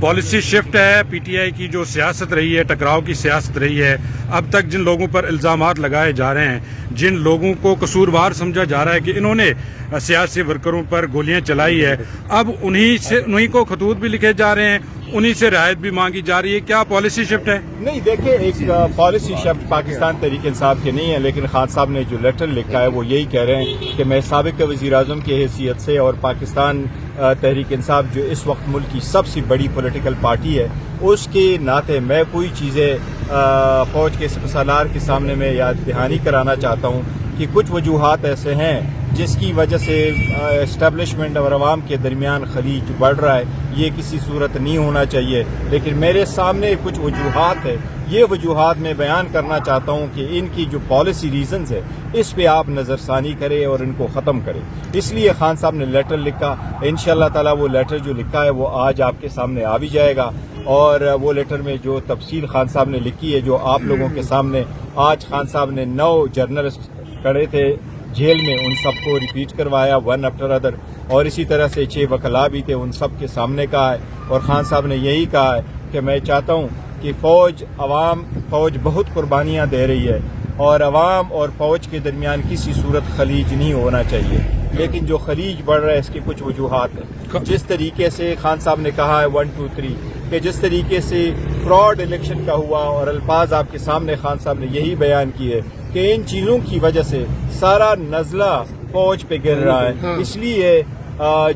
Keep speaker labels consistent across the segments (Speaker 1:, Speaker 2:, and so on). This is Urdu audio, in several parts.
Speaker 1: پالیسی شفٹ ہے پی ٹی آئی کی جو سیاست رہی ہے، ٹکراؤ کی سیاست رہی ہے. اب تک جن لوگوں پر الزامات لگائے جا رہے ہیں، جن لوگوں کو قصوروار سمجھا جا رہا ہے کہ انہوں نے سیاسی ورکروں پر گولیاں چلائی ہے، اب انہی کو خطوط بھی لکھے جا رہے ہیں، انہی سے رعایت بھی مانگی جا رہی ہے. کیا پالیسی شفٹ ہے؟
Speaker 2: نہیں دیکھیں، ایک پالیسی شفٹ پاکستان تحریک انصاف کے نہیں ہے، لیکن خان صاحب نے جو لیٹر لکھا ہے وہ یہی کہہ رہے ہیں کہ میں سابق وزیر اعظم کی حیثیت سے اور پاکستان تحریک انصاف جو اس وقت ملک کی سب سے بڑی پولیٹیکل پارٹی ہے، اس کے ناطے میں کوئی چیزیں فوج کے سالار کے سامنے میں یاد دہانی کرانا چاہتا ہوں کہ کچھ وجوہات ایسے ہیں جس کی وجہ سے اسٹیبلشمنٹ اور عوام کے درمیان خلیج بڑھ رہا ہے. یہ کسی صورت نہیں ہونا چاہیے، لیکن میرے سامنے کچھ وجوہات ہے. یہ وجوہات میں بیان کرنا چاہتا ہوں کہ ان کی جو پالیسی ریزنز ہے اس پہ آپ نظر ثانی کریں اور ان کو ختم کریں. اس لیے خان صاحب نے لیٹر لکھا. انشاءاللہ تعالی وہ لیٹر جو لکھا ہے وہ آج آپ کے سامنے آ بھی جائے گا، اور وہ لیٹر میں جو تفصیل خان صاحب نے لکھی ہے، جو آپ لوگوں کے سامنے آج خان صاحب نے 9 جرنلسٹ کھڑے تھے جیل میں، ان سب کو ریپیٹ کروایا ون آفٹر ادر، اور اسی طرح سے 6 وکلاء بھی تھے، ان سب کے سامنے کہا ہے. اور خان صاحب نے یہی کہا ہے کہ میں چاہتا ہوں کہ فوج بہت قربانیاں دے رہی ہے، اور عوام اور فوج کے درمیان کسی صورت خلیج نہیں ہونا چاہیے، لیکن جو خلیج بڑھ رہا ہے اس کی کچھ وجوہات ہیں. جس طریقے سے خان صاحب نے کہا ہے 1 2 3 کہ جس طریقے سے فراڈ الیکشن کا ہوا، اور الفاظ آپ کے سامنے خان صاحب نے یہی بیان کیے کہ ان چیزوں کی وجہ سے سارا نزلہ فوج پہ گر رہا ہے. اس لیے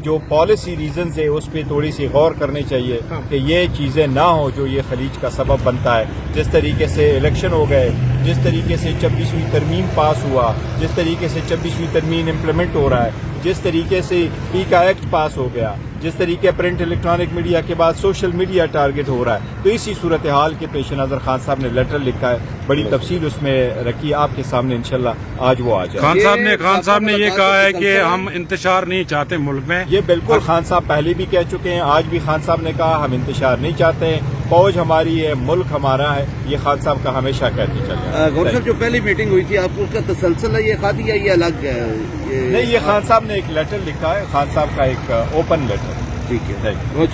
Speaker 2: جو پالیسی ریزنز ہے اس پہ تھوڑی سی غور کرنی چاہیے کہ یہ چیزیں نہ ہو جو یہ خلیج کا سبب بنتا ہے. جس طریقے سے الیکشن ہو گئے، جس طریقے سے 26ویں ترمیم پاس ہوا، جس طریقے سے 26ویں ترمیم امپلیمنٹ ہو رہا ہے، جس طریقے سے پیکا ایکٹ پاس ہو گیا، جس طریقے پرنٹ الیکٹرانک میڈیا کے بعد سوشل میڈیا ٹارگٹ ہو رہا ہے. تو اسی صورتحال کے پیش نظر خان صاحب نے لیٹر لکھا ہے، بڑی تفصیل اس میں رکھی، آپ کے سامنے انشاءاللہ آج وہ آ جائے.
Speaker 1: خان صاحب نے یہ کہا ہے کہ ہم انتشار نہیں چاہتے ملک میں.
Speaker 2: یہ بالکل خان صاحب پہلے بھی کہہ چکے ہیں، آج بھی خان صاحب نے کہا ہم انتشار نہیں چاہتے ہیں، فوج ہماری ہے، ملک ہمارا ہے. یہ خان صاحب کا ہمیشہ کہتے چلے.
Speaker 3: گور صاحب جو پہلی میٹنگ ہوئی تھی، آپ کو اس کا تسلسل ہے یہ خاطی یا یہ الگ ہے؟
Speaker 2: نہیں، یہ خان صاحب نے ایک لیٹر لکھا ہے، خان صاحب کا ایک اوپن لیٹر.
Speaker 3: ٹھیک ہے.